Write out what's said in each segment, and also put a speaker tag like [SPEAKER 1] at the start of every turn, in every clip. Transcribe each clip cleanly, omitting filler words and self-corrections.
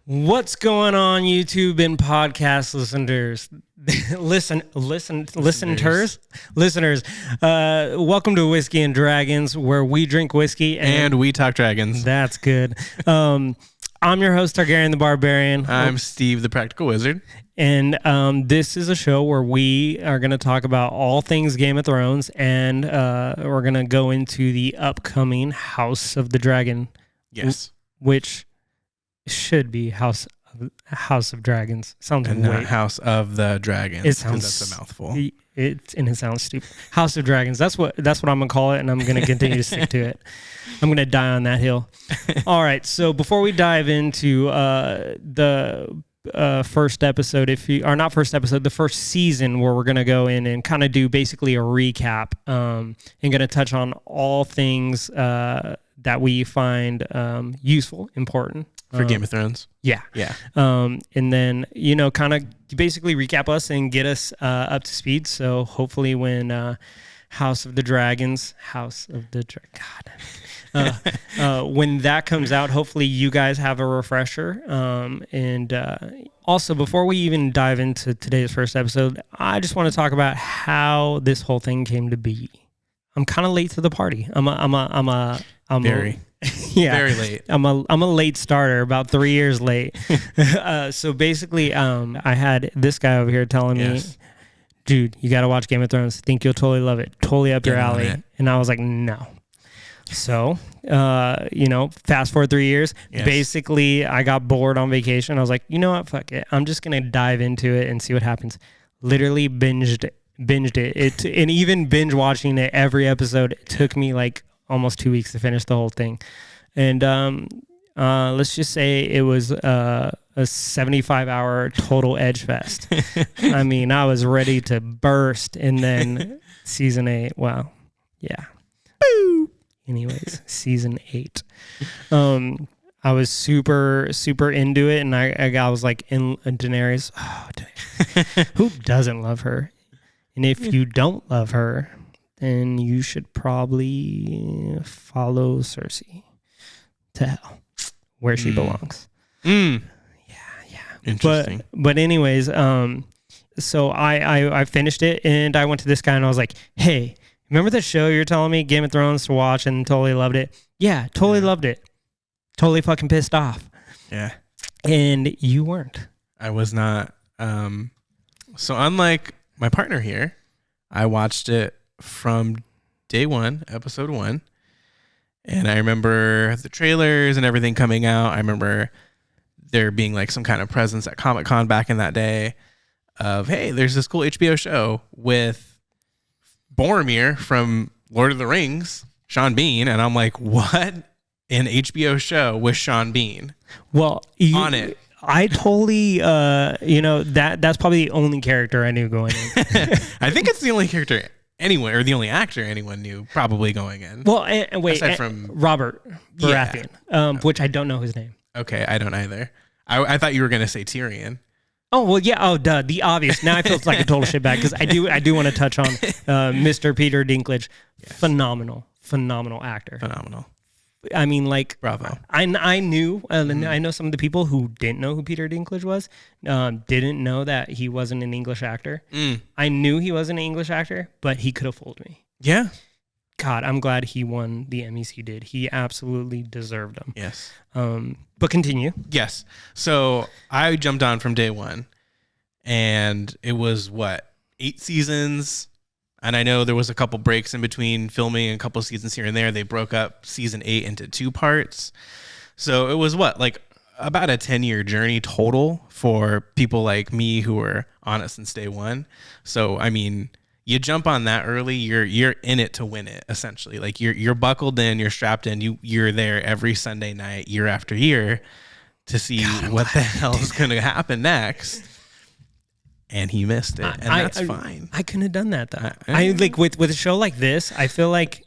[SPEAKER 1] What's going on, YouTube and podcast listeners? Listeners. Welcome to Whiskey and Dragons, where we drink whiskey
[SPEAKER 2] and we talk dragons.
[SPEAKER 1] That's good. I'm your host, Targaryen the Barbarian.
[SPEAKER 2] I'm Steve the Practical Wizard.
[SPEAKER 1] And this is a show where we are going to talk about all things Game of Thrones, and we're going to go into the upcoming House of the Dragon.
[SPEAKER 2] Yes.
[SPEAKER 1] Which should be House of Dragons. Sounds
[SPEAKER 2] and
[SPEAKER 1] not
[SPEAKER 2] House of the Dragons.
[SPEAKER 1] It sounds
[SPEAKER 2] that's a mouthful.
[SPEAKER 1] It sounds stupid. House of Dragons. That's what I'm gonna call it, and I'm gonna continue to stick to it. I'm gonna die on that hill. All right. So before we dive into the first episode, the first season, where we're gonna go in and kind of do basically a recap, and gonna touch on all things that we find useful, important.
[SPEAKER 2] For Game of Thrones?
[SPEAKER 1] Yeah. And then, kind of basically recap us and get us up to speed. So hopefully when House of the Dragon, when that comes out, hopefully you guys have a refresher. And also, before we even dive into today's first episode, I just want to talk about how this whole thing came to be. I'm kind of late to the party.
[SPEAKER 2] Very late.
[SPEAKER 1] I'm a late starter, about 3 years late. So basically, I had this guy over here telling me, dude, you got to watch Game of Thrones. Think you'll totally love it. Totally up your alley. And I was like, no. So, fast forward 3 years. Yes. Basically, I got bored on vacation. I was like, you know what? Fuck it. I'm just going to dive into it and see what happens. Literally binged it. And even binge watching it every episode, it took me like almost 2 weeks to finish the whole thing. And let's just say it was a 75-hour total edge fest. I mean, I was ready to burst. And then season 8, well, yeah. Boo! Anyways, season 8. I was super, super into it. And I was like, in Daenerys. Oh, who doesn't love her? And if you don't love her, then you should probably follow Cersei to hell, where she belongs. Yeah.
[SPEAKER 2] Interesting.
[SPEAKER 1] But anyways, so I finished it, and I went to this guy, and I was like, hey, remember that show you're telling me, Game of Thrones, to watch, and totally loved it? Yeah, totally loved it. Totally fucking pissed off.
[SPEAKER 2] Yeah.
[SPEAKER 1] And you weren't.
[SPEAKER 2] I was not. So unlike my partner here, I watched it from day one, episode 1. And I remember the trailers and everything coming out. I remember there being like some kind of presence at Comic-Con back in that day of, hey, there's this cool HBO show with Boromir from Lord of the Rings, Sean Bean. And I'm like, what? An HBO show with Sean Bean?
[SPEAKER 1] Well,
[SPEAKER 2] on it.
[SPEAKER 1] I totally, that's probably the only character I knew going in.
[SPEAKER 2] I think it's the only character anyone, or the only actor anyone knew probably going in.
[SPEAKER 1] Well, aside from Robert Baratheon, which I don't know his name.
[SPEAKER 2] Okay, I don't either. I thought you were going to say Tyrion.
[SPEAKER 1] Oh, well, yeah. Oh, duh. The obvious. Now I feel like a total shitbag because I do want to touch on Mr. Peter Dinklage. Yes. Phenomenal actor.
[SPEAKER 2] Phenomenal.
[SPEAKER 1] I mean, like,
[SPEAKER 2] bravo.
[SPEAKER 1] I knew, and I know some of the people who didn't know who Peter Dinklage was, didn't know that he wasn't an English actor. I knew he wasn't an English actor, but he could have fooled me.
[SPEAKER 2] Yeah.
[SPEAKER 1] God, I'm glad he won the Emmys he did. He absolutely deserved them.
[SPEAKER 2] Yes.
[SPEAKER 1] But continue.
[SPEAKER 2] Yes. So I jumped on from day one, and it was 8 seasons. And I know there was a couple breaks in between filming and a couple seasons here and there. They broke up season 8 into 2 parts. So it was about a 10-year journey total for people like me who were on it since day one. So, I mean, you jump on that early, you're in it to win it, essentially. Like you're buckled in, you're strapped in, you're there every Sunday night, year after year, to see what the hell is going to happen next. And he missed it, and that's fine.
[SPEAKER 1] I couldn't have done that though. I like with a show like this. I feel like,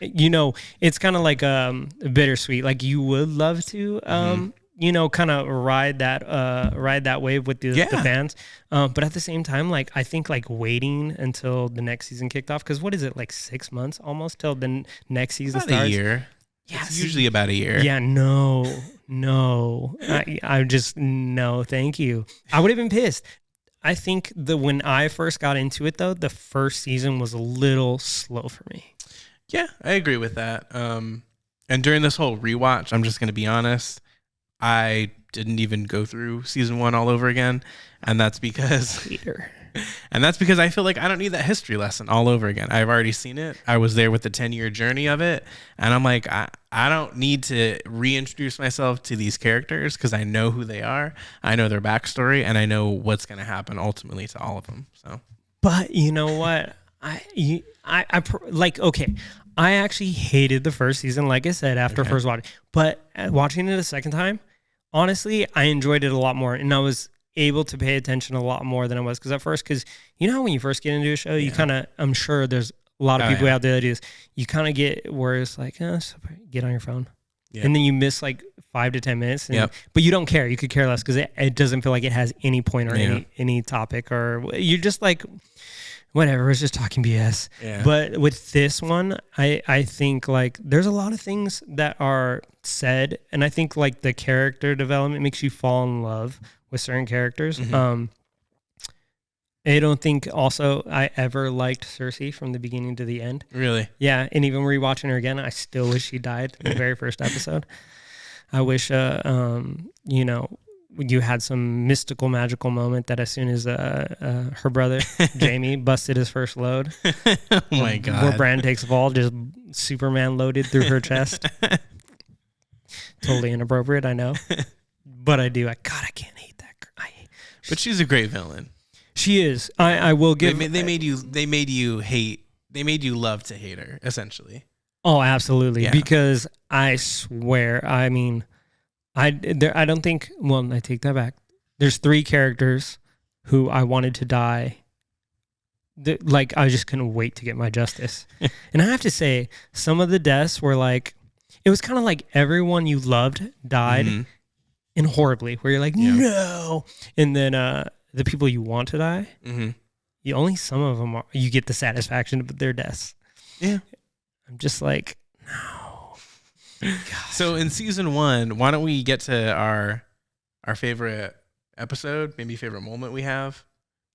[SPEAKER 1] it's kind of like bittersweet. Like you would love to, kind of ride that wave with the fans. But at the same time, like I think like waiting until the next season kicked off, because what is it, like 6 months almost till the next season starts?
[SPEAKER 2] A year. Yeah, it's usually about a year.
[SPEAKER 1] Yeah, no, no. I just, no, thank you. I would have been pissed. I think when I first got into it, though, the first season was a little slow for me.
[SPEAKER 2] Yeah, I agree with that. And during this whole rewatch, I'm just going to be honest, I didn't even go through season 1 all over again. And that's because I feel like I don't need that history lesson all over again. I've already seen it. I was there with the 10-year journey of it. And I'm like, I don't need to reintroduce myself to these characters because I know who they are. I know their backstory and I know what's going to happen ultimately to all of them. So,
[SPEAKER 1] but you know what? Okay. I actually hated the first season, like I said, after first watching. But watching it a second time, honestly, I enjoyed it a lot more. And I was able to pay attention a lot more than I was. Because at first, you know how when you first get into a show, you kind of, I'm sure there's a lot of people out there that do this. You kind of get where it's like, get on your phone. Yeah. And then you miss like 5 to 10 minutes. But you don't care. You could care less because it doesn't feel like it has any point or any topic. Or you're just like... whatever, it's just talking BS. Yeah. But with this one, I think like there's a lot of things that are said, and I think like the character development makes you fall in love with certain characters. Mm-hmm. I don't think also I ever liked Cersei from the beginning to the end.
[SPEAKER 2] Really?
[SPEAKER 1] Yeah, and even rewatching her again, I still wish she died in the very first episode. I wish, you had some mystical, magical moment that as soon as her brother, Jaime, busted his first load.
[SPEAKER 2] Oh, my God.
[SPEAKER 1] Where Bran takes a ball, just Superman loaded through her chest. Totally inappropriate, I know. But I do. I can't hate that girl.
[SPEAKER 2] But she's a great villain.
[SPEAKER 1] She is. I will give...
[SPEAKER 2] They made you love to hate her, essentially.
[SPEAKER 1] Oh, absolutely. Yeah. Because I swear, I mean... I don't think, well, I take that back. There's 3 characters who I wanted to die. Like, I just couldn't wait to get my justice. And I have to say, some of the deaths were like, it was kind of like everyone you loved died and horribly, where you're like, no. And then the people you want to die, only some of them, you get the satisfaction of their deaths.
[SPEAKER 2] Yeah.
[SPEAKER 1] I'm just like, no.
[SPEAKER 2] Gosh. So in season 1, why don't we get to our favorite episode, maybe favorite moment we have?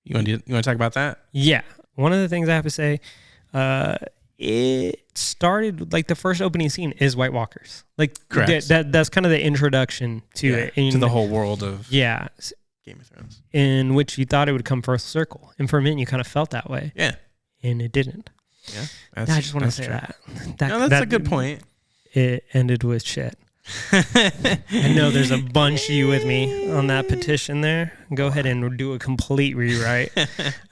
[SPEAKER 2] You want to talk about that?
[SPEAKER 1] Yeah. One of the things I have to say, it started like the first opening scene is White Walkers. Like
[SPEAKER 2] correct.
[SPEAKER 1] That's kind of the introduction to it.
[SPEAKER 2] To the whole world of
[SPEAKER 1] Game
[SPEAKER 2] of Thrones.
[SPEAKER 1] In which you thought it would come first circle. And for a minute you kind of felt that way.
[SPEAKER 2] Yeah.
[SPEAKER 1] And it didn't.
[SPEAKER 2] Yeah.
[SPEAKER 1] I just want to say that.
[SPEAKER 2] That's a good point.
[SPEAKER 1] It ended with shit. I know there's a bunch of you with me on that petition there. Go ahead and do a complete rewrite.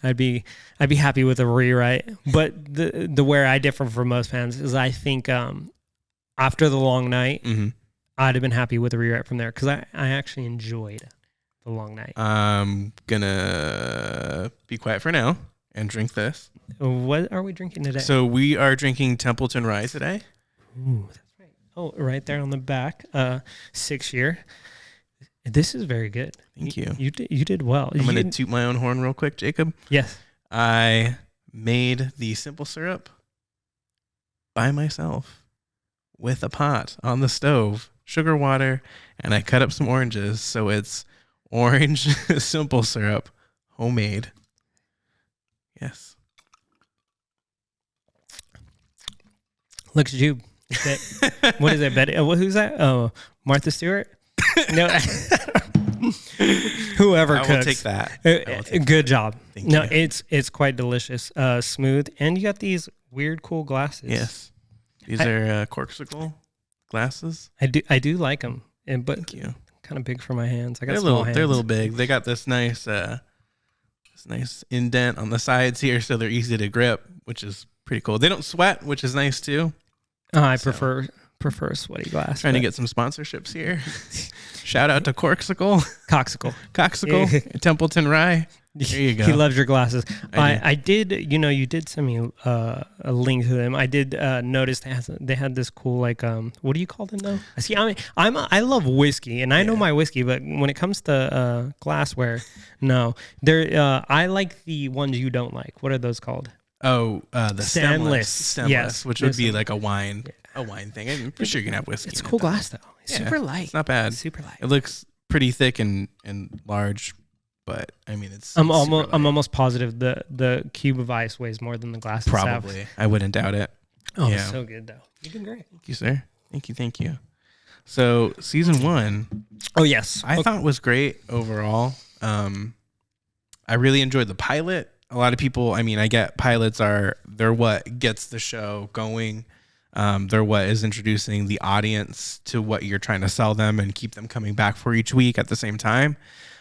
[SPEAKER 1] I'd be happy with a rewrite. But the where I differ from most fans is I think after the long night, I'd have been happy with a rewrite from there because I actually enjoyed the long night.
[SPEAKER 2] I'm gonna be quiet for now and drink this.
[SPEAKER 1] What are we drinking today?
[SPEAKER 2] So we are drinking Templeton Rye today.
[SPEAKER 1] Ooh, that's right. Oh, right there on the back, 6 year. This is very good.
[SPEAKER 2] Thank you.
[SPEAKER 1] You did well.
[SPEAKER 2] I'm going to toot my own horn real quick, Jacob.
[SPEAKER 1] Yes.
[SPEAKER 2] I made the simple syrup by myself with a pot on the stove, sugar, water, and I cut up some oranges. So it's orange simple syrup, homemade. Yes.
[SPEAKER 1] Look at you. What is that? Betty? Who's that? Oh, Martha Stewart? No. Whoever cooks.
[SPEAKER 2] I will take that.
[SPEAKER 1] Good job.
[SPEAKER 2] Thank you.
[SPEAKER 1] It's quite delicious. Smooth. And you got these weird, cool glasses.
[SPEAKER 2] Yes. These are Corkcicle glasses.
[SPEAKER 1] I do like them. But
[SPEAKER 2] thank you.
[SPEAKER 1] Kind of big for my hands. I got small hands.
[SPEAKER 2] They're a little big. They got this nice indent on the sides here, so they're easy to grip, which is pretty cool. They don't sweat, which is nice too.
[SPEAKER 1] I prefer a sweaty glass.
[SPEAKER 2] Trying to get some sponsorships here. Shout out to Coxicle, Templeton Rye. There you go.
[SPEAKER 1] He loves your glasses. I did. You did send me a link to them. I did notice they had this cool what do you call them though? I love whiskey and I know my whiskey, but when it comes to glassware, no. I like the ones you don't like. What are those called?
[SPEAKER 2] The stemless,
[SPEAKER 1] yes,
[SPEAKER 2] which would be like a wine thing. I'm pretty sure you can have whiskey.
[SPEAKER 1] It's cool glass though. It's super light.
[SPEAKER 2] It's not bad.
[SPEAKER 1] Super light.
[SPEAKER 2] It looks pretty thick and large, but I mean,
[SPEAKER 1] I'm almost positive the cube of ice weighs more than the glass itself.
[SPEAKER 2] Probably. I wouldn't doubt it.
[SPEAKER 1] Oh, yeah. So good though. You've been great.
[SPEAKER 2] Thank you, sir. Thank you. So season 1.
[SPEAKER 1] Oh yes,
[SPEAKER 2] I thought was great overall. I really enjoyed the pilot. A lot of people, I mean, I get pilots they're what gets the show going. They're what is introducing the audience to what you're trying to sell them and keep them coming back for each week at the same time.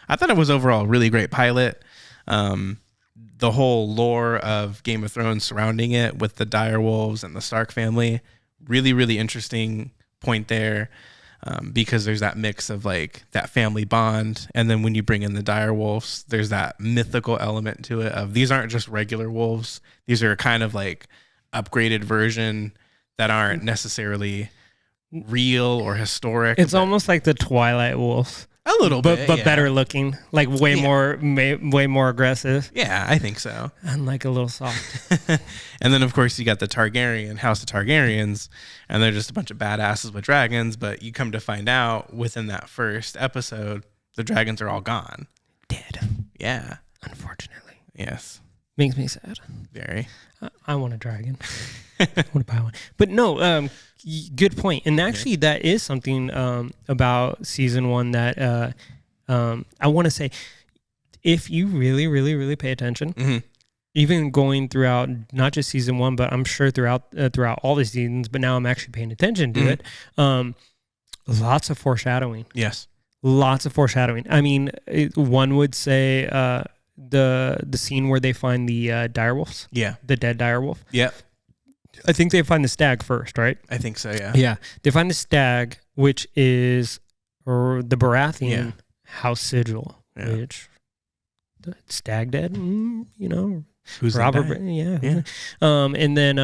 [SPEAKER 2] I thought it was overall a really great pilot. The whole lore of Game of Thrones surrounding it with the direwolves and the Stark family, really, really interesting point there. Because there's that mix of like that family bond. And then when you bring in the dire wolves, there's that mythical element to it of these aren't just regular wolves. These are kind of like upgraded version that aren't necessarily real or historic.
[SPEAKER 1] It's almost like the Twilight wolves.
[SPEAKER 2] A little bit,
[SPEAKER 1] but better looking, like way more aggressive.
[SPEAKER 2] Yeah, I think so.
[SPEAKER 1] And like a little soft.
[SPEAKER 2] And then of course you got the Targaryen, House of Targaryens, and they're just a bunch of badasses with dragons. But you come to find out within that first episode, the dragons are all gone,
[SPEAKER 1] dead.
[SPEAKER 2] Yeah,
[SPEAKER 1] unfortunately.
[SPEAKER 2] Yes,
[SPEAKER 1] makes me sad.
[SPEAKER 2] Very.
[SPEAKER 1] I want a dragon. I want to buy one. But no, good point. And actually, that is something about season 1 that I want to say, if you really, really, really pay attention, even going throughout not just season 1, but I'm sure throughout all the seasons. But now I'm actually paying attention to it. Lots of foreshadowing.
[SPEAKER 2] Yes,
[SPEAKER 1] lots of foreshadowing. I mean, one would say the scene where they find the direwolves.
[SPEAKER 2] Yeah,
[SPEAKER 1] the dead direwolf.
[SPEAKER 2] Yeah.
[SPEAKER 1] I think they find the stag first, right?
[SPEAKER 2] I think so, yeah.
[SPEAKER 1] Yeah. They find the stag, which is the Baratheon House Sigil, which the stag dead,
[SPEAKER 2] Who's
[SPEAKER 1] Robert? Yeah. And then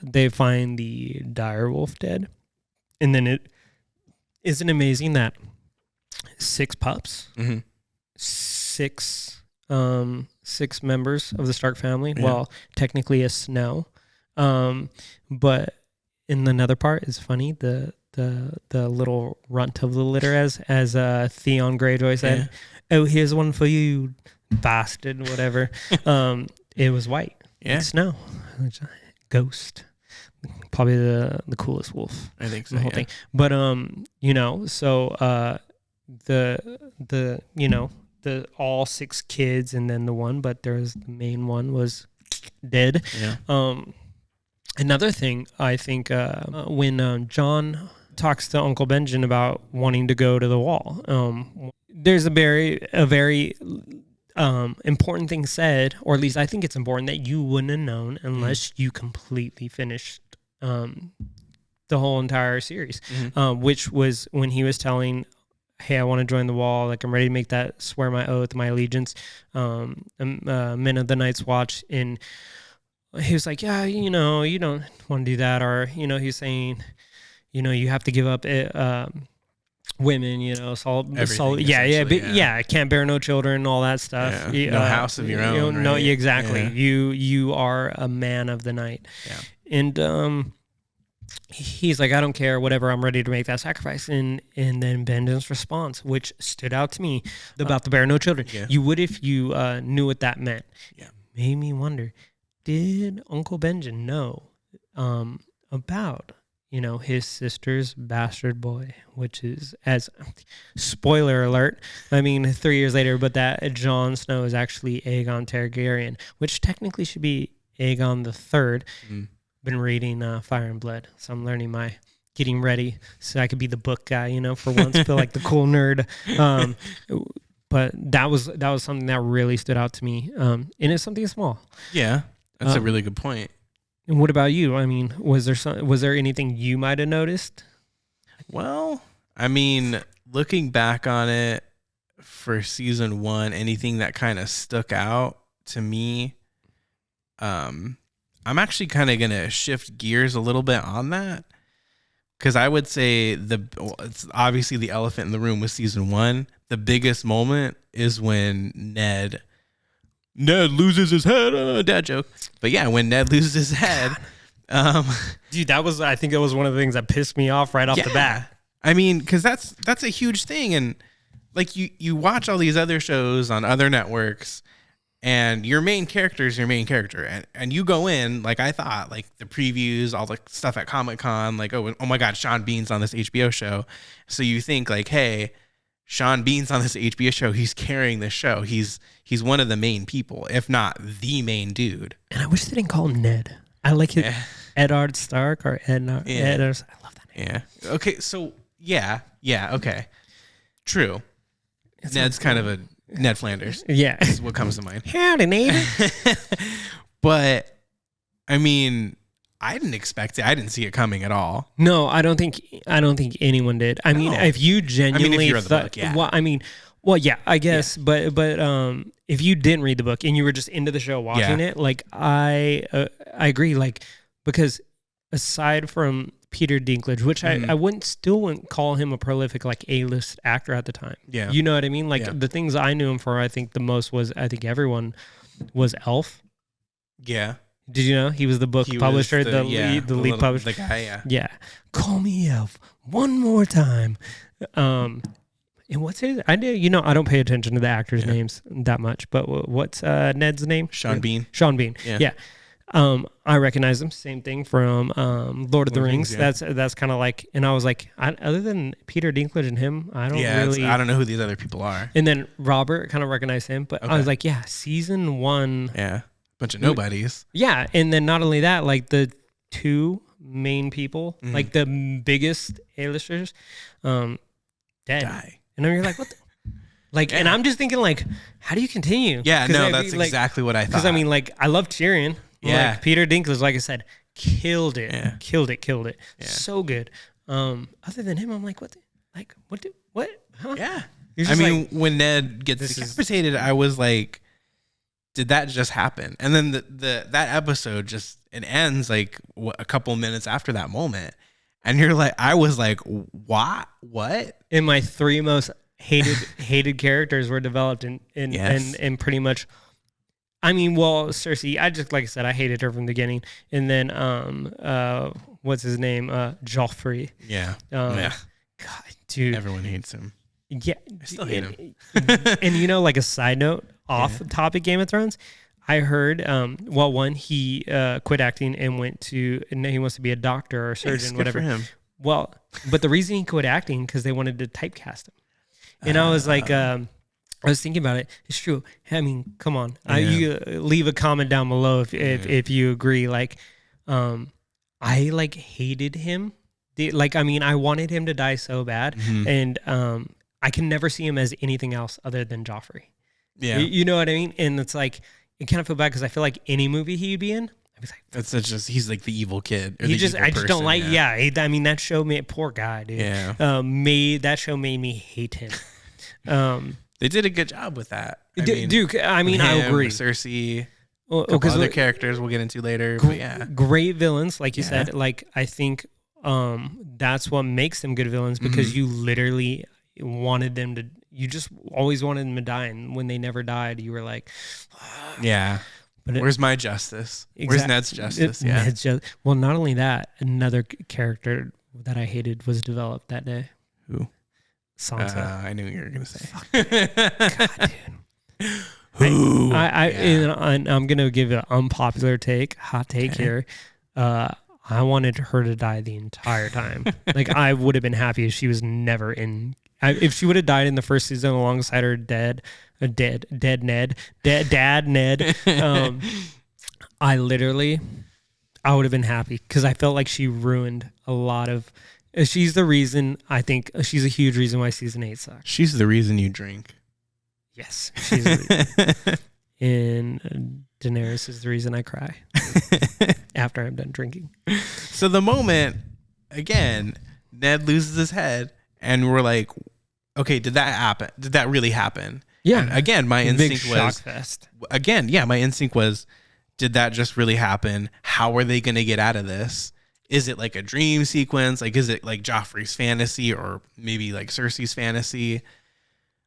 [SPEAKER 1] they find the direwolf dead. And then isn't amazing that 6 pups, 6 members of the Stark family, well, technically a Snow. But in another part is funny, the little runt of the litter, as Theon Greyjoy said, "Oh, here's one for you, bastard," whatever. It was white. It's Snow, Ghost, probably the coolest wolf.
[SPEAKER 2] I think so.
[SPEAKER 1] The whole thing. But so the all 6 kids and then the one, but there's the main one was dead. Yeah. Another thing, I think, when Jon talks to Uncle Benjen about wanting to go to the wall, there's a very important thing said, or at least I think it's important, that you wouldn't have known unless you completely finished the whole entire series, which was when he was telling, hey, I want to join the wall. Like, I'm ready to make that, swear my oath, my allegiance, men of the Night's Watch. And he was like, yeah, you don't want to do that. Or, he's saying, you have to give up women, can't bear no children, all that stuff.
[SPEAKER 2] Yeah. No house of your own.
[SPEAKER 1] Right? No, exactly. Yeah. You are a man of the night. Yeah. And he's like, I don't care, whatever, I'm ready to make that sacrifice. And then Benjen's response, which stood out to me, about the bear no children. Yeah. You would if you knew what that meant. Yeah. Made me wonder, did Uncle Benjen know about, his sister's bastard boy, which is, as spoiler alert, 3 years later, but that Jon Snow is actually Aegon Targaryen, which technically should be Aegon the Third. Been reading Fire and Blood, so I'm getting ready so I could be the book guy, for once, feel like the cool nerd. But that was something that really stood out to me, and it's something small. Yeah.
[SPEAKER 2] That's a really good point.
[SPEAKER 1] And what about you? Was there anything you might have noticed?
[SPEAKER 2] Well, looking back on it for season 1, anything that kind of stuck out to me, I'm actually kind of going to shift gears a little bit on that, because I would say it's obviously the elephant in the room with season 1. The biggest moment is when Ned Ned loses his head. Dad joke. But yeah, when Ned loses his head,
[SPEAKER 1] dude, I think that was one of the things that pissed me off right off the bat.
[SPEAKER 2] I mean, because that's a huge thing, and like you watch all these other shows on other networks, and your main character is your main character, and you go in like I thought, like the previews, all the stuff at Comic-Con, like oh my God, Sean Bean's on this HBO show, so you think like, hey, Sean Bean's on this HBO show, he's carrying this show, he's one of the main people, if not the main dude.
[SPEAKER 1] And I wish they didn't call him Ned. I like it, Eddard Stark or Eddard. I love that name.
[SPEAKER 2] Yeah. Okay. So yeah. Okay. True. Ned's kind of a Ned Flanders.
[SPEAKER 1] Yeah.
[SPEAKER 2] Is what comes to mind.
[SPEAKER 1] Howdy, neighbor.
[SPEAKER 2] But I mean, I didn't expect it. I didn't see it coming at all.
[SPEAKER 1] No, I don't think anyone did. I mean, if you genuinely
[SPEAKER 2] if you read the book, yeah.
[SPEAKER 1] Well, yeah, I guess, but if you didn't read the book and you were just into the show watching it, like I agree, like because aside from Peter Dinklage, which I wouldn't call him a prolific like A-list actor at the time.
[SPEAKER 2] Yeah,
[SPEAKER 1] you know what I mean. Like the things I knew him for, I think the most was everyone was Elf.
[SPEAKER 2] Yeah.
[SPEAKER 1] Did you know he was the book publisher, the lead publisher,
[SPEAKER 2] the guy? Yeah.
[SPEAKER 1] Yeah. Call me Elf one more time. And what's his? I don't pay attention to the actors' names that much, but what's Ned's name?
[SPEAKER 2] Sean Bean.
[SPEAKER 1] Sean Bean. Yeah. I recognize him. Same thing from Lord of the Rings. Yeah. That's kind of like, and I was like, other than Peter Dinklage and him, I don't really.
[SPEAKER 2] I don't know who these other people are.
[SPEAKER 1] And then Robert, kind of recognize him, but I was like, yeah, season 1.
[SPEAKER 2] Yeah, bunch of nobodies.
[SPEAKER 1] Yeah, and then not only that, like the 2 main people, like the biggest A-listers, dead.
[SPEAKER 2] Die.
[SPEAKER 1] And then you're like, what the? Like, and I'm just thinking, like, how do you continue?
[SPEAKER 2] Yeah, no, that's exactly what I thought.
[SPEAKER 1] Because, I mean, like, I love Tyrion.
[SPEAKER 2] Yeah.
[SPEAKER 1] Like, Peter Dinklage, like I said, killed it.
[SPEAKER 2] Yeah.
[SPEAKER 1] Killed it. Yeah. So good. Other than him, I'm like, what? What? Huh?
[SPEAKER 2] Yeah. I mean, when Ned gets decapitated, I was like, did that just happen? And then that episode it ends like a couple minutes after that moment. And you're like, I was like, what?
[SPEAKER 1] And my 3 most hated characters were developed in pretty much. I mean, well, Cersei, like I said, I hated her from the beginning. And then, what's his name? Joffrey.
[SPEAKER 2] Yeah.
[SPEAKER 1] God, dude.
[SPEAKER 2] Everyone hates him.
[SPEAKER 1] Yeah.
[SPEAKER 2] I still hate him.
[SPEAKER 1] And like a side note, off topic Game of Thrones, I heard, one, he quit acting and he wants to be a doctor or a surgeon, whatever.
[SPEAKER 2] Good for him.
[SPEAKER 1] Well, but the reason he quit acting, because they wanted to typecast him. And I was like, I was thinking about it. It's true. I mean, come on. You leave a comment down below if you agree. Like, I like hated him. I wanted him to die so bad, and I can never see him as anything else other than Joffrey.
[SPEAKER 2] Yeah,
[SPEAKER 1] you know what I mean. And it's like, I kind of feel bad because I feel like any movie he'd be in, I'd be like,
[SPEAKER 2] that's just he's like the evil kid.
[SPEAKER 1] I just don't like. Yeah, I mean that show made poor guy, dude.
[SPEAKER 2] Yeah,
[SPEAKER 1] that show made me hate him.
[SPEAKER 2] They did a good job with that.
[SPEAKER 1] I agree.
[SPEAKER 2] Cersei, other characters we'll get into later. But yeah,
[SPEAKER 1] great villains, like you said. Like I think that's what makes them good villains, because you literally wanted them to. You just always wanted them to die, and when they never died, you were like,
[SPEAKER 2] yeah. But where's my justice? Where's Ned's justice?
[SPEAKER 1] Well, not only that, another character that I hated was developed that day.
[SPEAKER 2] Who?
[SPEAKER 1] Sansa.
[SPEAKER 2] I knew what you were gonna say.
[SPEAKER 1] God, dude. Who? And I'm gonna give an unpopular hot take here. I wanted her to die the entire time. Like, I would have been happy if she was never in. If she would have died in the first season alongside her dad Ned. I would have been happy, because I felt like she ruined a lot of. She's the reason. I think she's a huge reason why season 8 sucks.
[SPEAKER 2] She's the reason you drink.
[SPEAKER 1] Yes, she's the reason. And Daenerys is the reason I cry after I'm done drinking.
[SPEAKER 2] So the moment, again, Ned loses his head, and we're like, okay, did that happen? Did that really happen?
[SPEAKER 1] Yeah.
[SPEAKER 2] And again, my instinct was
[SPEAKER 1] shock fest.
[SPEAKER 2] Again, yeah, my instinct was, did that just really happen? How are they going to get out of this? Is it like a dream sequence? Like, is it like Joffrey's fantasy, or maybe like Cersei's fantasy?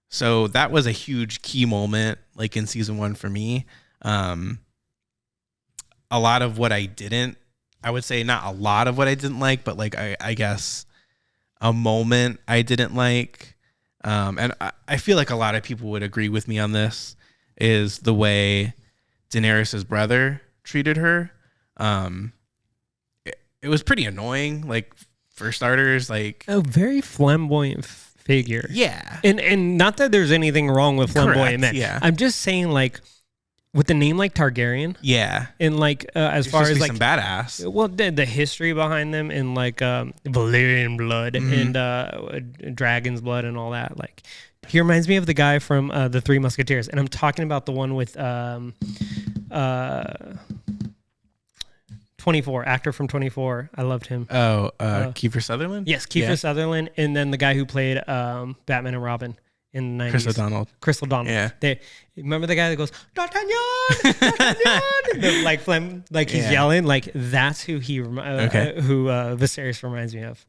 [SPEAKER 2] So that was a huge key moment, like in season 1 for me. A lot of what I would say not a lot of what I didn't like, but like I guess a moment I didn't like. And I feel like a lot of people would agree with me on this, is the way Daenerys' brother treated her. It was pretty annoying, like, for starters, like
[SPEAKER 1] a very flamboyant figure.
[SPEAKER 2] Yeah.
[SPEAKER 1] And not that there's anything wrong with flamboyant men.
[SPEAKER 2] Yeah.
[SPEAKER 1] I'm just saying, like, with a name like Targaryen.
[SPEAKER 2] Yeah.
[SPEAKER 1] And like as far as like
[SPEAKER 2] some badass.
[SPEAKER 1] Well, the history behind them and like Valyrian blood and dragon's blood and all that. Like, he reminds me of the guy from the Three Musketeers, and I'm talking about the one with 24, actor from 24. I loved him.
[SPEAKER 2] Oh, Kiefer Sutherland?
[SPEAKER 1] Yes, Kiefer Sutherland, and then the guy who played Batman and Robin in the 90s. Chris O'Donnell.
[SPEAKER 2] Yeah.
[SPEAKER 1] Remember the guy that goes, D'Artagnan! D'Artagnan! like he's yelling. Like, that's who Viserys reminds me of.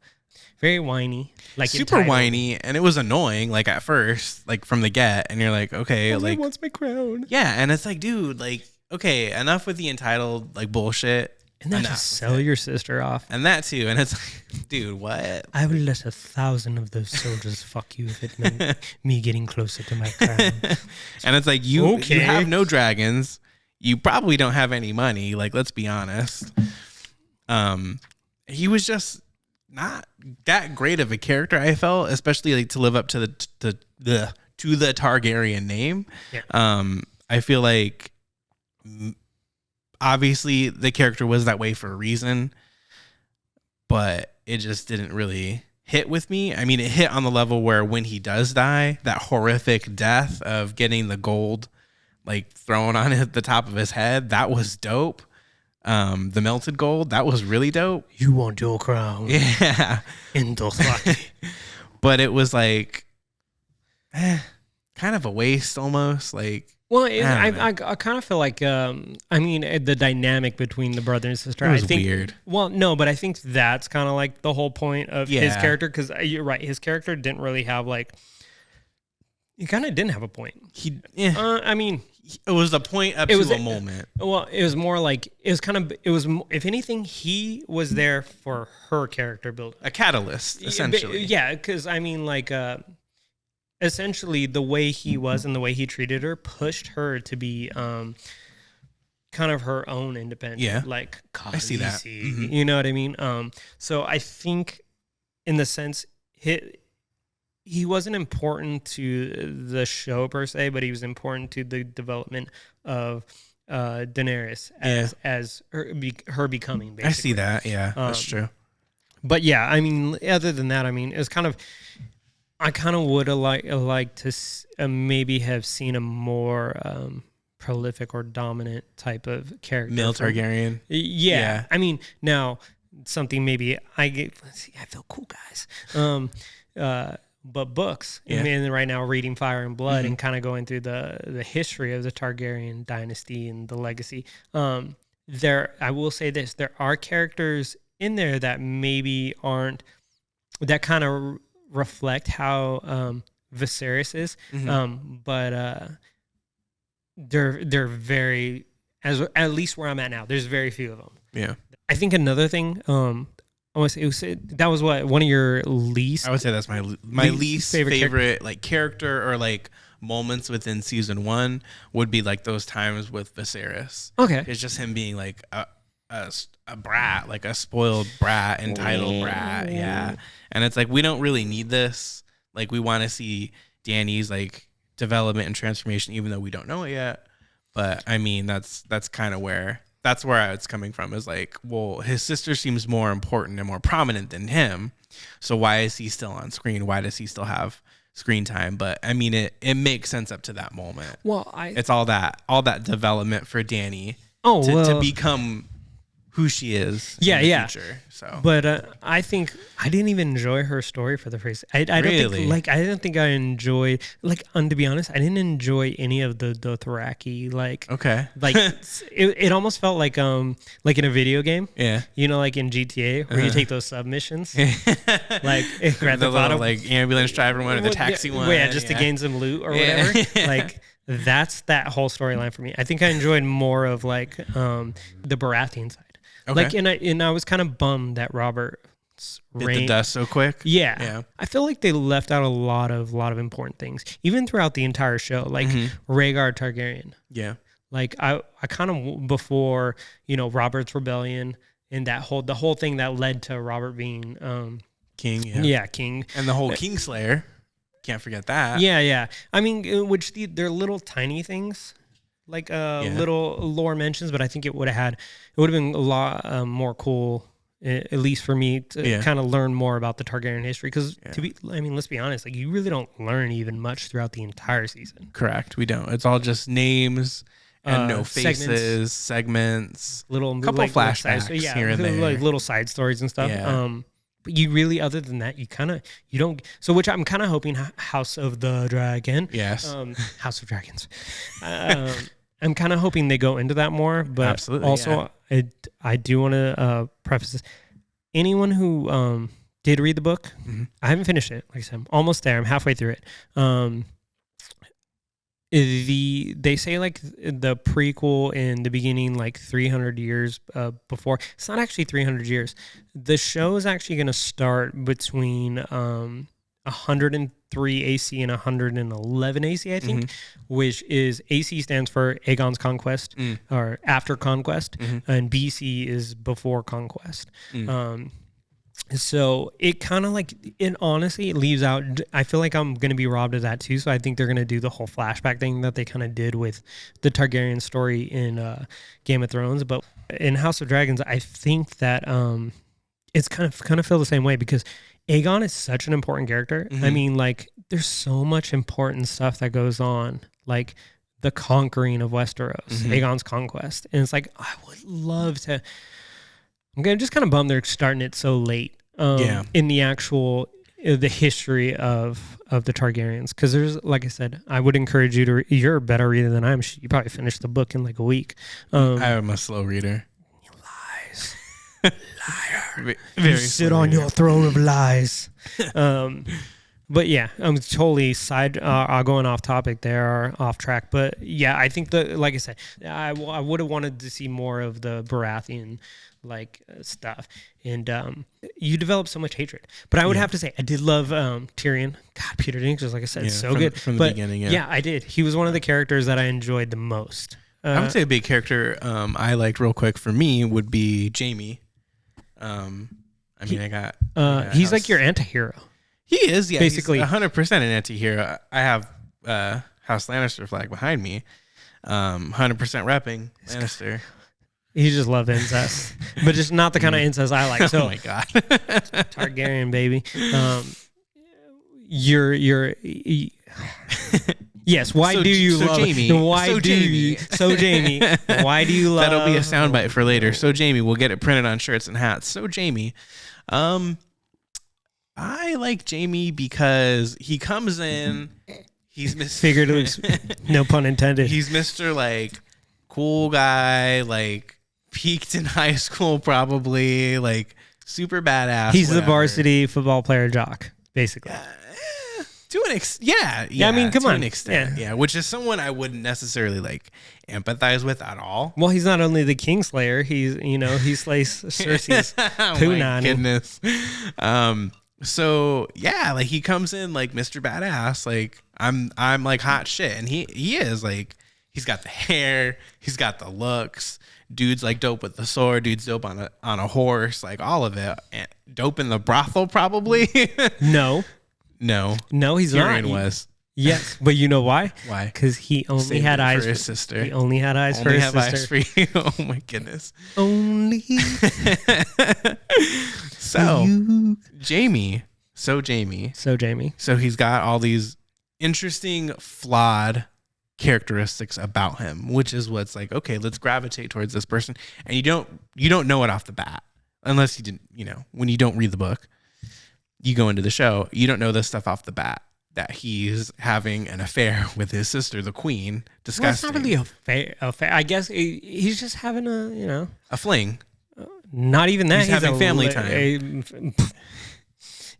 [SPEAKER 1] Very whiny. Like,
[SPEAKER 2] super whiny, and it was annoying, like, at first, like, from the get, and you're like, okay, like,
[SPEAKER 1] wants my crown.
[SPEAKER 2] Yeah, and it's like, dude, like, okay, enough with the entitled, like, bullshit.
[SPEAKER 1] And then just sell your sister off.
[SPEAKER 2] And that too. And it's like, dude, what?
[SPEAKER 1] I would let 1,000 of those soldiers fuck you if it meant me getting closer to my crown.
[SPEAKER 2] And it's like, you have no dragons. You probably don't have any money. Like, let's be honest. He was just not that great of a character, I felt, especially like to live up to the Targaryen name.
[SPEAKER 1] Yeah.
[SPEAKER 2] I feel like obviously the character was that way for a reason, but it just didn't really hit with me. I mean, it hit on the level where when he does die, that horrific death of getting the gold like thrown on the top of his head, that was dope. The melted gold, that was really dope.
[SPEAKER 1] You want your crown.
[SPEAKER 2] Yeah.
[SPEAKER 1] In Dothraki.
[SPEAKER 2] But it was like kind of a waste almost, like.
[SPEAKER 1] Well, I kind of feel like, I mean, the dynamic between the brother and sister.
[SPEAKER 2] It was
[SPEAKER 1] I think,
[SPEAKER 2] weird.
[SPEAKER 1] Well, no, but I think that's kind of like the whole point of his character, because you're right. His character didn't really have like, he kind of didn't have a point. I mean,
[SPEAKER 2] it was a point up to a moment.
[SPEAKER 1] Well, it was more like, if anything, he was there for her character building.
[SPEAKER 2] A catalyst, essentially.
[SPEAKER 1] Yeah, because I mean, like, essentially the way he was and the way he treated her pushed her to be kind of her own independent, like Khaleesi,
[SPEAKER 2] I see that.
[SPEAKER 1] You know what I mean? So I think in the sense he wasn't important to the show per se, but he was important to the development of Daenerys as her becoming, basically.
[SPEAKER 2] I see that. Yeah, that's true.
[SPEAKER 1] But yeah, I mean, other than that, I mean, it was kind of, I kind of would have liked to maybe have seen a more prolific or dominant type of character.
[SPEAKER 2] Male Targaryen.
[SPEAKER 1] Yeah. I mean, now something maybe I feel cool, guys. But books. I mean, right now reading Fire and Blood and kind of going through the history of the Targaryen dynasty and the legacy. I will say this: there are characters in there that maybe aren't, that kind of reflect how Viserys is, but they're very, at least where I'm at now, there's very few of them.
[SPEAKER 2] Yeah,
[SPEAKER 1] I think another thing, that was what, one of your least.
[SPEAKER 2] I would say that's my least favorite like character or like moments within season 1 would be like those times with Viserys.
[SPEAKER 1] Okay,
[SPEAKER 2] it's just him being like a brat, like a spoiled brat, entitled brat. Yeah. And it's like, we don't really need this. Like, we want to see Dany's like development and transformation, even though we don't know it yet. But I mean, that's kind of where it's coming from, is like, well, his sister seems more important and more prominent than him. So why is he still on screen? Why does he still have screen time? But I mean, it makes sense up to that moment.
[SPEAKER 1] Well,
[SPEAKER 2] it's all that development for Dany to become who she is.
[SPEAKER 1] Yeah,
[SPEAKER 2] in the
[SPEAKER 1] yeah.
[SPEAKER 2] Future, so,
[SPEAKER 1] But I think I didn't even enjoy her story for the first. I don't
[SPEAKER 2] Really?
[SPEAKER 1] think I didn't think I enjoyed and to be honest, I didn't enjoy any of the Dothraki
[SPEAKER 2] okay,
[SPEAKER 1] it almost felt like in a video game.
[SPEAKER 2] yeah,
[SPEAKER 1] Like in GTA where you take those submissions, like Grand
[SPEAKER 2] the
[SPEAKER 1] Theft
[SPEAKER 2] little
[SPEAKER 1] Auto,
[SPEAKER 2] like ambulance driver one or the taxi one.
[SPEAKER 1] yeah, just to gain some loot or
[SPEAKER 2] Yeah.
[SPEAKER 1] whatever. Like that's that whole storyline for me. I think I enjoyed more of the Baratheon side.
[SPEAKER 2] Okay.
[SPEAKER 1] And I was kind of bummed that Robert's
[SPEAKER 2] Bit
[SPEAKER 1] reign.
[SPEAKER 2] the dust so quick.
[SPEAKER 1] Yeah.
[SPEAKER 2] Yeah.
[SPEAKER 1] I feel like they left out a lot of important things, even throughout the entire show. Like Rhaegar Targaryen.
[SPEAKER 2] Yeah.
[SPEAKER 1] Like I kind of before Robert's rebellion and the whole thing that led to Robert being
[SPEAKER 2] King. Yeah.
[SPEAKER 1] yeah, king.
[SPEAKER 2] And the whole Kingslayer. Can't forget that.
[SPEAKER 1] Yeah. I mean, which they're little tiny things, like little lore mentions, but I think it would have been a lot more cool, at least for me, to kind of learn more about the Targaryen history. Because let's be honest, like you really don't learn even much throughout the entire season.
[SPEAKER 2] Correct. We don't. It's all just names and no faces, segments,
[SPEAKER 1] little
[SPEAKER 2] couple flashbacks here and there,
[SPEAKER 1] like little side stories and stuff.
[SPEAKER 2] Yeah.
[SPEAKER 1] But you really, other than that, you don't. So, which I'm kind of hoping House of the Dragon.
[SPEAKER 2] Yes.
[SPEAKER 1] House of Dragons. I'm kind of hoping they go into that more, but
[SPEAKER 2] absolutely,
[SPEAKER 1] also I do want to preface this. Anyone who did read the book, I haven't finished it. Like I said, I'm almost there. I'm halfway through it. They say like the prequel in the beginning, like 300 years before. It's not actually 300 years. The show is actually going to start between 103 AC and 111 AC, I think, which is AC stands for Aegon's Conquest or after Conquest, and BC is before Conquest. So it kind of honestly, it leaves out, I feel like I'm going to be robbed of that too. So I think they're going to do the whole flashback thing that they kind of did with the Targaryen story in Game of Thrones. But in House of Dragons, I think that it's kind of feel the same way because Aegon is such an important character. I mean, there's so much important stuff that goes on, like the conquering of Westeros, Aegon's conquest. And it's like, I would love to, I'm just kind of bummed they're starting it so late in the actual, the history of the Targaryens. Because there's, like I said, I would encourage you to, you're a better reader than I am. You probably finished the book in like a week.
[SPEAKER 2] I'm a slow reader.
[SPEAKER 1] Lies.
[SPEAKER 2] Liar.
[SPEAKER 1] You sit on your throne of lies. But yeah, I'm totally going off topic there or off track. But yeah, I think like I said, I would have wanted to see more of the Baratheon stuff. And you develop so much hatred. But I would have to say, I did love Tyrion. God, Peter Dinklage, like I said, so good.
[SPEAKER 2] From the beginning,
[SPEAKER 1] yeah, I did. He was one of the characters that I enjoyed the most.
[SPEAKER 2] I would say a big character I liked real quick for me would be Jaime.
[SPEAKER 1] He's like your anti-hero.
[SPEAKER 2] He is, yeah.
[SPEAKER 1] Basically.
[SPEAKER 2] He's 100% an anti-hero. I have House Lannister flag behind me. 100% repping Lannister.
[SPEAKER 1] He just loves incest, but just not the kind of incest I like. So,
[SPEAKER 2] oh my God.
[SPEAKER 1] Targaryen, baby. Yes. Why do you love
[SPEAKER 2] Jaime?
[SPEAKER 1] Why
[SPEAKER 2] so
[SPEAKER 1] do
[SPEAKER 2] Jaime.
[SPEAKER 1] you? So Jaime. Why do you love?
[SPEAKER 2] That'll be a soundbite for later. So Jaime, we'll get it printed on shirts and hats. So Jaime, I like Jaime because he comes in. He's Mr.
[SPEAKER 1] Figuratively, no pun intended.
[SPEAKER 2] He's Mr. Cool guy, peaked in high school, probably super badass.
[SPEAKER 1] He's the varsity football player jock, basically.
[SPEAKER 2] To an extent, yeah.
[SPEAKER 1] I mean, come
[SPEAKER 2] to
[SPEAKER 1] on,
[SPEAKER 2] an extent, yeah. Which is someone I wouldn't necessarily empathize with at all.
[SPEAKER 1] Well, he's not only the Kingslayer; he slays Cersei's
[SPEAKER 2] punani. Goodness. So yeah, he comes in Mr. Badass. I'm hot shit, and he is he's got the hair, he's got the looks. Dude's dope with the sword. Dude's dope on a horse. All of it. And dope in the brothel, probably.
[SPEAKER 1] No, he's
[SPEAKER 2] Tyrion
[SPEAKER 1] not.
[SPEAKER 2] Was.
[SPEAKER 1] Yes, but you know why?
[SPEAKER 2] Why?
[SPEAKER 1] Because he only had eyes
[SPEAKER 2] for his sister.
[SPEAKER 1] He only had eyes for his sister.
[SPEAKER 2] Eyes for you. Oh my goodness.
[SPEAKER 1] Only.
[SPEAKER 2] So Jaime.
[SPEAKER 1] So Jaime.
[SPEAKER 2] So he's got all these interesting, flawed characteristics about him, which is what's like, okay, let's gravitate towards this person. And you don't know it off the bat, unless you didn't, when you don't read the book, you go into the show, you don't know this stuff off the bat, that he's having an affair with his sister, the queen. Disgusting.
[SPEAKER 1] Well, it's not really a affair. I guess he's just having
[SPEAKER 2] a fling.
[SPEAKER 1] Not even that.
[SPEAKER 2] He's having family time.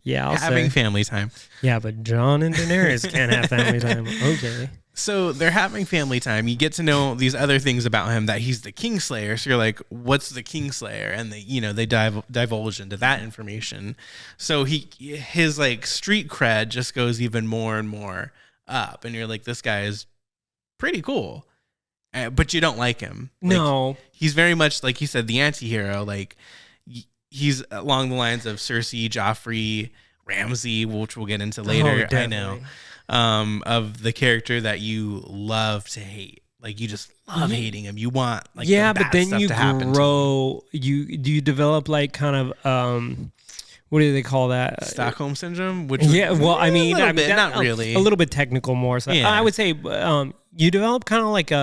[SPEAKER 1] Yeah,
[SPEAKER 2] having family time.
[SPEAKER 1] Yeah, but Jon and Daenerys can't have family time. Okay.
[SPEAKER 2] So they're having family time. You get to know these other things about him, that he's the Kingslayer. So you're like, what's the Kingslayer? And they divulge into that information. So his like street cred just goes even more and more up. And you're like, this guy is pretty cool. But you don't like him.
[SPEAKER 1] No.
[SPEAKER 2] He's very much, like you said, the anti-hero. Like he's along the lines of Cersei, Joffrey, Ramsay, which we'll get into later. I know. Of the character that you love to hate. Like you just love hating him. You want like the bad
[SPEAKER 1] but then
[SPEAKER 2] stuff
[SPEAKER 1] you
[SPEAKER 2] to happen
[SPEAKER 1] grow. You develop like kind of what do they call that?
[SPEAKER 2] Stockholm syndrome. Which
[SPEAKER 1] I mean,
[SPEAKER 2] not really.
[SPEAKER 1] A little bit technical more. So
[SPEAKER 2] yeah.
[SPEAKER 1] I would say you develop kind of like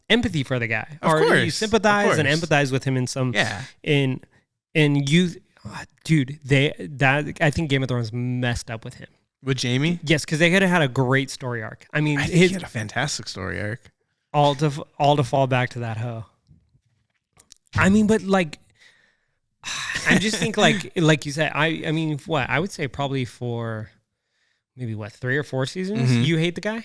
[SPEAKER 1] empathy for the guy,
[SPEAKER 2] of course,
[SPEAKER 1] you sympathize and empathize with him in some in you. Dude, I think Game of Thrones messed up with him.
[SPEAKER 2] With Jaime?
[SPEAKER 1] Yes, because they could have had a great story arc. I mean,
[SPEAKER 2] he had a fantastic story arc.
[SPEAKER 1] All to fall back to that hoe. I mean, but like, I just think like you said, I mean, what I would say probably for maybe 3 or 4 seasons, you hate the guy.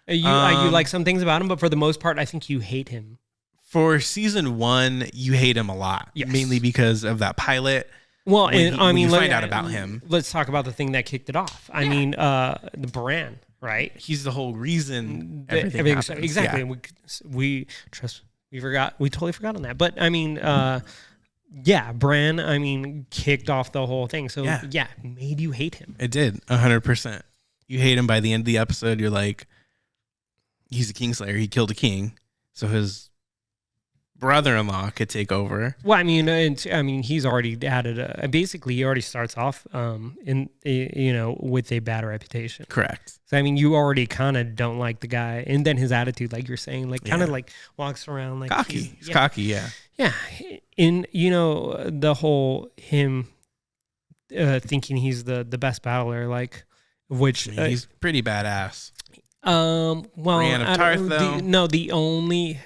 [SPEAKER 1] You like some things about him, but for the most part, I think you hate him.
[SPEAKER 2] For season 1, you hate him a lot, mainly because of that pilot.
[SPEAKER 1] Well, when you
[SPEAKER 2] find out about him.
[SPEAKER 1] Let's talk about the thing that kicked it off. I mean, the Bran, right?
[SPEAKER 2] He's the whole reason everything happens.
[SPEAKER 1] Exactly. Yeah. We totally forgot on that. But I mean, Bran, I mean, kicked off the whole thing. So made you hate him.
[SPEAKER 2] It did, 100%. You hate him by the end of the episode. You're like, he's a Kingslayer. He killed a king. So his brother-in-law could take over.
[SPEAKER 1] Well, I mean, he's already added basically he already starts off with a bad reputation.
[SPEAKER 2] Correct.
[SPEAKER 1] So I mean, you already kind of don't like the guy, and then his attitude, like you're saying, like kind of like walks around like
[SPEAKER 2] cocky. He's cocky, yeah.
[SPEAKER 1] Yeah, in the whole him thinking he's the best battler, like which
[SPEAKER 2] he's pretty badass.
[SPEAKER 1] Well,
[SPEAKER 2] Brienne of Tarth, though.
[SPEAKER 1] The only.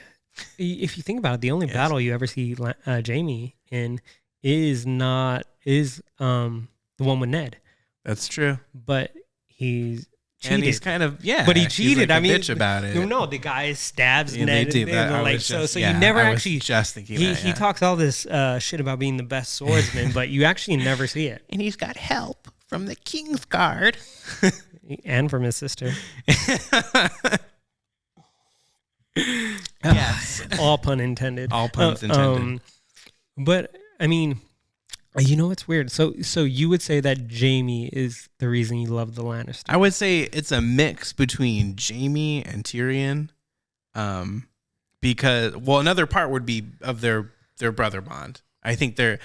[SPEAKER 1] If you think about it, the only battle you ever see Jaime in is the one with Ned.
[SPEAKER 2] That's true.
[SPEAKER 1] But he's cheated.
[SPEAKER 2] And he's kind of
[SPEAKER 1] But he cheated.
[SPEAKER 2] Like bitch about it.
[SPEAKER 1] No, the guy stabs Ned.
[SPEAKER 2] They do that.
[SPEAKER 1] So you never actually.
[SPEAKER 2] Just thinking
[SPEAKER 1] he talks all this shit about being the best swordsman, but you actually never see it.
[SPEAKER 2] And he's got help from the King's Guard
[SPEAKER 1] and from his sister.
[SPEAKER 2] Yes.
[SPEAKER 1] All pun intended.
[SPEAKER 2] All puns intended.
[SPEAKER 1] But I mean, you know what's weird? So you would say that Jaime is the reason you love the Lannisters?
[SPEAKER 2] I would say it's a mix between Jaime and Tyrion. Because another part would be of their brother bond. I think their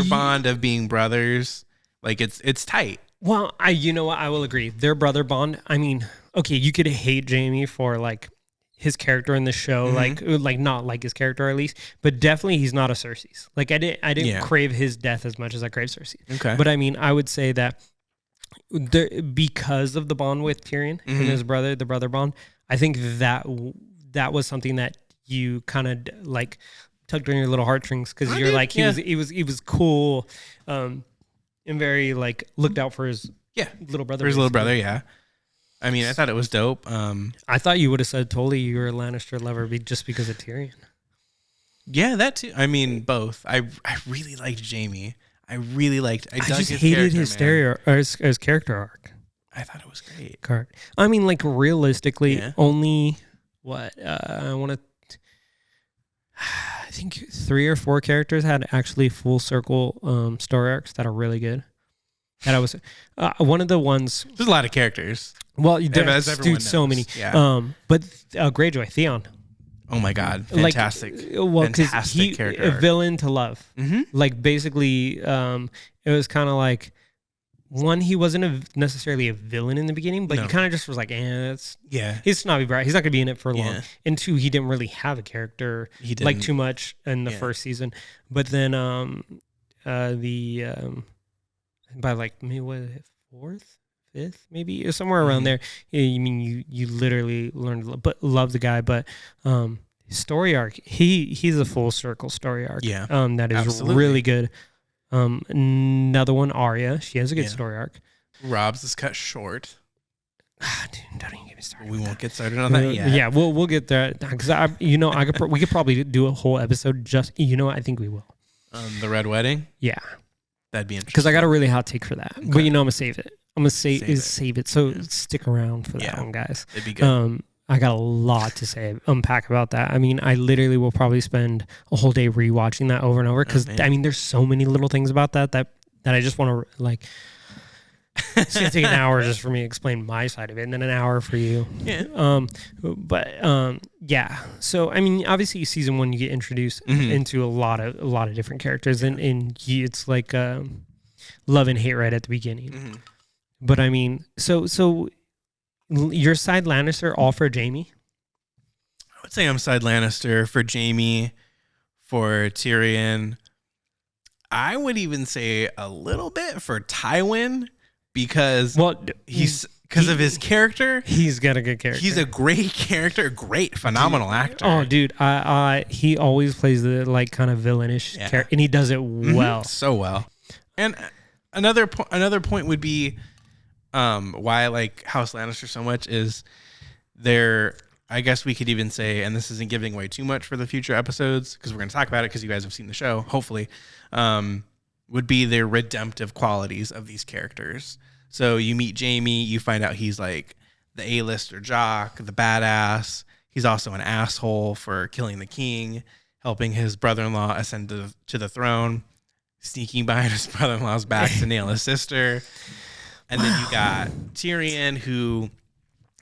[SPEAKER 2] bond of being brothers, like it's tight.
[SPEAKER 1] Well, I will agree. Their brother bond. I mean, okay, you could hate Jaime for like his character in the show, like not like his character at least, but definitely he's not a Cersei's. Like I didn't crave his death as much as I crave Cersei.
[SPEAKER 2] Okay,
[SPEAKER 1] but I mean, I would say that because of the bond with Tyrion and his brother, the brother bond, I think that was something that you kind of like tugged on your little heartstrings because you're like he was cool, and very like looked out for his little brother.
[SPEAKER 2] For his little brother, yeah. I mean, I thought it was dope.
[SPEAKER 1] I thought you would have said totally you were a Lannister lover just because of Tyrion.
[SPEAKER 2] Yeah, that too. I mean, both. I really liked Jaime. I just
[SPEAKER 1] hated his character arc.
[SPEAKER 2] I thought it was great.
[SPEAKER 1] I mean, like realistically, only what I think 3 or 4 characters had actually full circle story arcs that are really good. And I was one of the ones.
[SPEAKER 2] There's a lot of characters.
[SPEAKER 1] Well, so many.
[SPEAKER 2] Yeah.
[SPEAKER 1] But Greyjoy, Theon.
[SPEAKER 2] Oh my God, fantastic!
[SPEAKER 1] Fantastic
[SPEAKER 2] character.
[SPEAKER 1] A villain to love.
[SPEAKER 2] Mm-hmm.
[SPEAKER 1] Like basically, it was kind of like one, he wasn't necessarily a villain in the beginning, but
[SPEAKER 2] No.
[SPEAKER 1] he kind of just was like, it's
[SPEAKER 2] Yeah.
[SPEAKER 1] he's snobby brat. He's not gonna be in it for long.
[SPEAKER 2] Yeah.
[SPEAKER 1] And two, he didn't really have a character
[SPEAKER 2] He didn't.
[SPEAKER 1] like too much in the
[SPEAKER 2] Yeah.
[SPEAKER 1] first season. But then by like maybe what, fourth, fifth, maybe or somewhere around
[SPEAKER 2] Mhm.
[SPEAKER 1] there. I mean, you literally learned, but love the guy. But story arc, he's a full circle story arc.
[SPEAKER 2] Yeah.
[SPEAKER 1] That is
[SPEAKER 2] Absolutely.
[SPEAKER 1] really good. Another one, Arya. She has a good
[SPEAKER 2] Yeah.
[SPEAKER 1] story arc.
[SPEAKER 2] Rob's is cut short.
[SPEAKER 1] Dude, don't even get me started.
[SPEAKER 2] We
[SPEAKER 1] with
[SPEAKER 2] won't
[SPEAKER 1] that.
[SPEAKER 2] get started on that yet.
[SPEAKER 1] Yeah, we'll get there because we could probably do a whole episode just. You know what? I think we will.
[SPEAKER 2] The Red Wedding.
[SPEAKER 1] Yeah,
[SPEAKER 2] That'd be interesting.
[SPEAKER 1] because I got a really hot take for that. But
[SPEAKER 2] Okay.
[SPEAKER 1] I'm gonna save it. I'm gonna save it. So
[SPEAKER 2] Yeah.
[SPEAKER 1] stick around for that
[SPEAKER 2] Yeah.
[SPEAKER 1] one, guys.
[SPEAKER 2] It'd be good.
[SPEAKER 1] I got a lot to say, unpack about that. I mean, I literally will probably spend a whole day rewatching that over and over because
[SPEAKER 2] man.
[SPEAKER 1] I mean, there's so many little things about that I just want to like. It's gonna take an hour just for me to explain my side of it, and then an hour for you.
[SPEAKER 2] Yeah.
[SPEAKER 1] Yeah. So I mean, obviously, season one you get introduced
[SPEAKER 2] Mhm.
[SPEAKER 1] into a lot of different characters, and it's like love and hate right at the beginning.
[SPEAKER 2] Mhm.
[SPEAKER 1] But I mean, so your side Lannister all for Jaime.
[SPEAKER 2] I would say I'm side Lannister for Jaime, for Tyrion. I would even say a little bit for Tywin because
[SPEAKER 1] Well,
[SPEAKER 2] he's because of his character.
[SPEAKER 1] he's got a good character.
[SPEAKER 2] He's a great character, great, phenomenal actor.
[SPEAKER 1] Oh, dude, he always plays the like kind of villainish
[SPEAKER 2] Yeah.
[SPEAKER 1] character, and he does it
[SPEAKER 2] Mhm.
[SPEAKER 1] well.
[SPEAKER 2] So well. And another point would be why I like House Lannister so much is I guess we could even say, and this isn't giving away too much for the future episodes because we're going to talk about it because you guys have seen the show, hopefully, would be their redemptive qualities of these characters. So you meet Jaime, you find out he's like the A-lister jock, the badass. He's also an asshole for killing the king, helping his brother-in-law ascend to the throne, sneaking behind his brother-in-law's back to nail his sister. And then you got Tyrion, who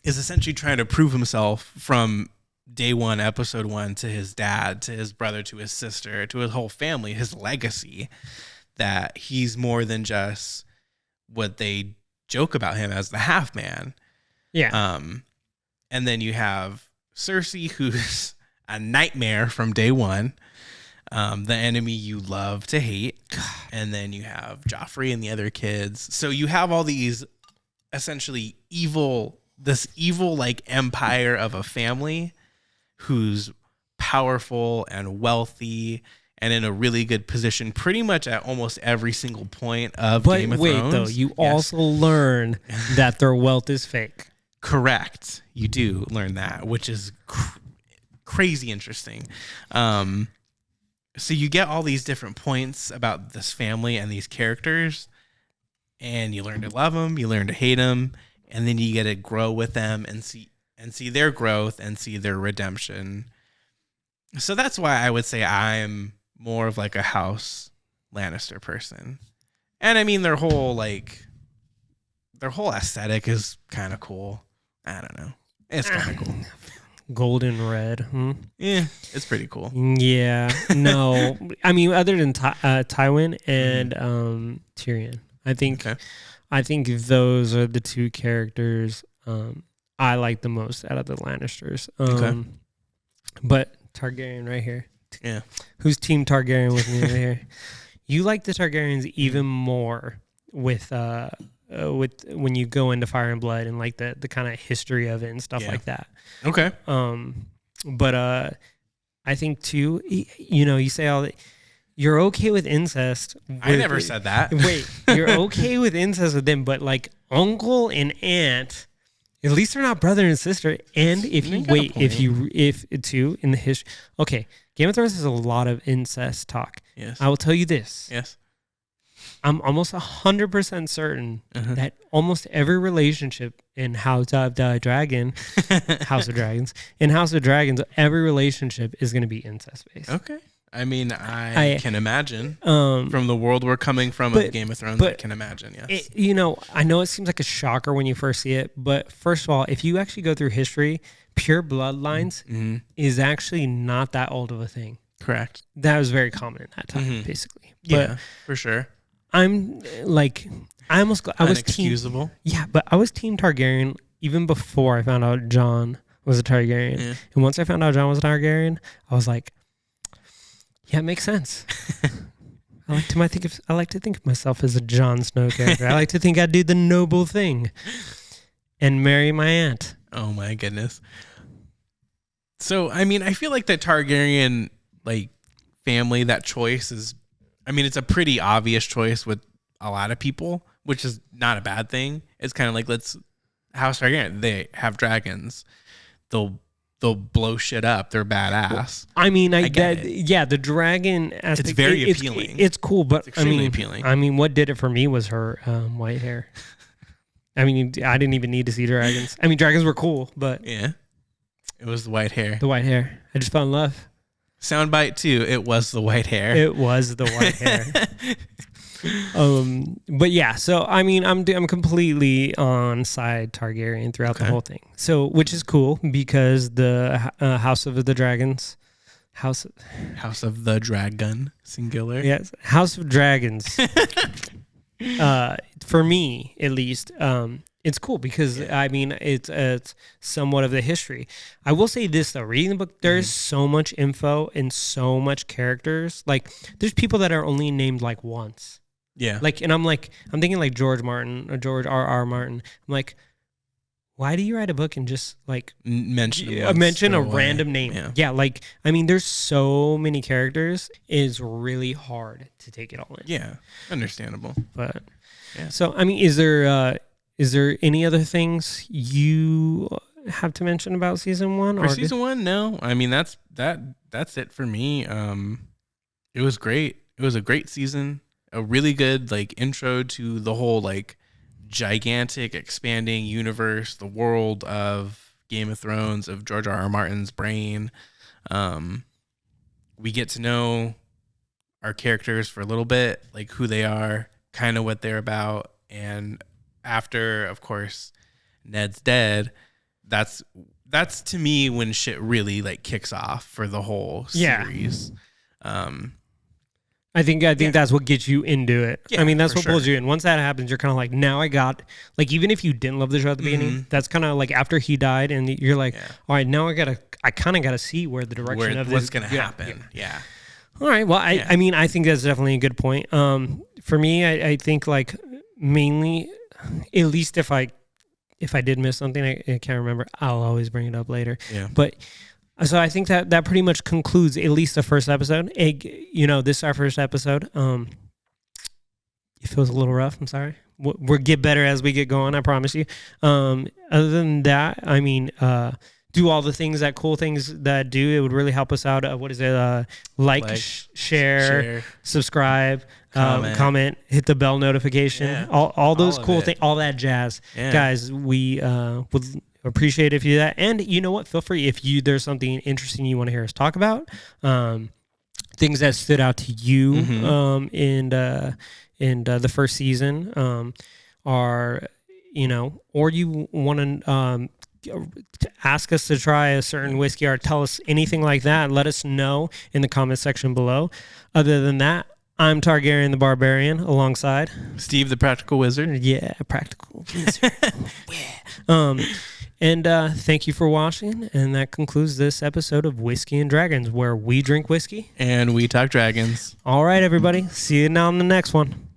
[SPEAKER 2] is essentially trying to prove himself from day one, episode one, to his dad, to his brother, to his sister, to his whole family, his legacy, that he's more than just what they joke about him as the half man.
[SPEAKER 1] Yeah.
[SPEAKER 2] And then you have Cersei, who's a nightmare from day one, the enemy you love to hate. And then you have Joffrey and the other kids. So you have all these essentially this evil like empire of a family who's powerful and wealthy and in a really good position pretty much at almost every single point of Game of Thrones.
[SPEAKER 1] Though, you
[SPEAKER 2] Yes.
[SPEAKER 1] also learn that their wealth is fake.
[SPEAKER 2] Correct. You do learn that, which is crazy interesting. So you get all these different points about this family and these characters, and you learn to love them, you learn to hate them, and then you get to grow with them and see their growth and see their redemption. So that's why I would say I'm more of like a House Lannister person. And I mean their whole aesthetic is kind of cool. I don't know. It's kind of cool.
[SPEAKER 1] Golden red.
[SPEAKER 2] Yeah, it's pretty cool.
[SPEAKER 1] Yeah. No. I mean, other than Tywin and Tyrion, I think
[SPEAKER 2] Okay.
[SPEAKER 1] those are the two characters I like the most out of the Lannisters.
[SPEAKER 2] Okay.
[SPEAKER 1] But Targaryen right here.
[SPEAKER 2] Yeah.
[SPEAKER 1] Who's Team Targaryen with me right here? You like the Targaryens even more with when you go into Fire and Blood and like the kind of history of it and stuff
[SPEAKER 2] Yeah.
[SPEAKER 1] like that.
[SPEAKER 2] Okay.
[SPEAKER 1] But I think too, you say all that. You're okay with incest.
[SPEAKER 2] I never said that.
[SPEAKER 1] Wait, you're okay with incest with them, but like uncle and aunt, at least they're not brother and sister. And if
[SPEAKER 2] You
[SPEAKER 1] you
[SPEAKER 2] got a
[SPEAKER 1] wait,
[SPEAKER 2] point.
[SPEAKER 1] if too in the history, okay, Game of Thrones has a lot of incest talk.
[SPEAKER 2] Yes.
[SPEAKER 1] I will tell you this:
[SPEAKER 2] Yes.
[SPEAKER 1] I'm almost 100% certain
[SPEAKER 2] Uh-huh.
[SPEAKER 1] that almost every relationship in House of Dragons, in House of Dragons, every relationship is going to be incest based.
[SPEAKER 2] Okay. I mean, I can imagine
[SPEAKER 1] Um,
[SPEAKER 2] from the world we're coming from
[SPEAKER 1] but-
[SPEAKER 2] of Game of Thrones. I
[SPEAKER 1] but
[SPEAKER 2] can imagine. Yes.
[SPEAKER 1] I know it seems like a shocker when you first see it, but first of all, if you actually go through history, pure bloodlines
[SPEAKER 2] Mhm.
[SPEAKER 1] is actually not that old of a thing.
[SPEAKER 2] Correct.
[SPEAKER 1] That was very common in that time,
[SPEAKER 2] Mhm.
[SPEAKER 1] basically.
[SPEAKER 2] Yeah,
[SPEAKER 1] But
[SPEAKER 2] for sure.
[SPEAKER 1] I'm like, I was team.
[SPEAKER 2] Inexcusable.
[SPEAKER 1] Yeah, but I was Team Targaryen even before I found out Jon was a Targaryen. Yeah. And once I found out Jon was a Targaryen, I was like, yeah, it makes sense. I like to think of myself as a Jon Snow character. I like to think I'd do the noble thing and marry my aunt.
[SPEAKER 2] Oh my goodness. So, I mean, I feel like the Targaryen like family, that choice is, I mean, it's a pretty obvious choice with a lot of people, which is not a bad thing. It's kind of like, House Targaryen, they have dragons. They'll blow shit up. They're badass.
[SPEAKER 1] I mean, the dragon aspect.
[SPEAKER 2] It's very appealing.
[SPEAKER 1] It's cool, but
[SPEAKER 2] it's extremely appealing.
[SPEAKER 1] I mean, what did it for me was her white hair. I mean, I didn't even need to see dragons. I mean, dragons were cool, but
[SPEAKER 2] yeah, it was the white hair.
[SPEAKER 1] The white hair. I just fell in love.
[SPEAKER 2] Soundbite too. It was the white hair.
[SPEAKER 1] It was the white hair. But yeah, so I mean, I'm completely on side Targaryen throughout the whole thing. So, which is cool because the House of the Dragons, House
[SPEAKER 2] of the Dragon, singular.
[SPEAKER 1] Yes, House of Dragons. For me, at least, it's cool because I mean, it's somewhat of the history. I will say this though, reading the book, there's so much info and so much characters. Like, there's people that are only named like once.
[SPEAKER 2] Yeah.
[SPEAKER 1] Like, and I'm thinking like George Martin or George R.R. Martin. I'm like, why do you write a book and just like mention a random name? Yeah. Like, I mean, there's so many characters. It's really hard to take it all in.
[SPEAKER 2] Yeah. Understandable.
[SPEAKER 1] But yeah. So, I mean, is there any other things you have to mention about season 1?
[SPEAKER 2] For season 1, no. I mean, that's it for me. It was great. It was a great season. A really good like intro to the whole like gigantic expanding universe, the world of Game of Thrones, of George R.R. Martin's brain. We get to know our characters for a little bit, like who they are, kind of what they're about. And after, of course, Ned's dead, that's to me when shit really like kicks off for the whole series.
[SPEAKER 1] I think that's what gets you into it.
[SPEAKER 2] Yeah,
[SPEAKER 1] I mean, that's what pulls you in. Once that happens, you're kind of like, now I got, like, even if you didn't love the show at the beginning, that's kind of like after he died and you're like, all right, now I kind of got to see where the direction of this.
[SPEAKER 2] What's going to happen. Yeah.
[SPEAKER 1] All right. Well, I mean, I think that's definitely a good point. For me, I think like mainly, at least if I did miss something, I can't remember, I'll always bring it up later.
[SPEAKER 2] Yeah.
[SPEAKER 1] But so I think that pretty much concludes at least the first episode. This is our first episode. It feels a little rough. I'm sorry. We'll get better as we get going. I promise you. Other than that, I mean, do all the things cool things that do. It would really help us out. What is it? Like, share, subscribe, comment, hit the bell notification, all those cool things, all that jazz. Yeah. Guys, we would appreciate if you do that. And you know what? Feel free if there's something interesting you want to hear us talk about. Things that stood out to you in the first season are, or you want to ask us to try a certain whiskey or tell us anything like that, let us know in the comment section below. Other than that, I'm Targaryen the Barbarian alongside
[SPEAKER 2] Steve the Practical Wizard.
[SPEAKER 1] Yeah, Practical Wizard. And thank you for watching. And that concludes this episode of Whiskey and Dragons, where we drink whiskey
[SPEAKER 2] and we talk dragons.
[SPEAKER 1] All right, everybody. See you now on the next one.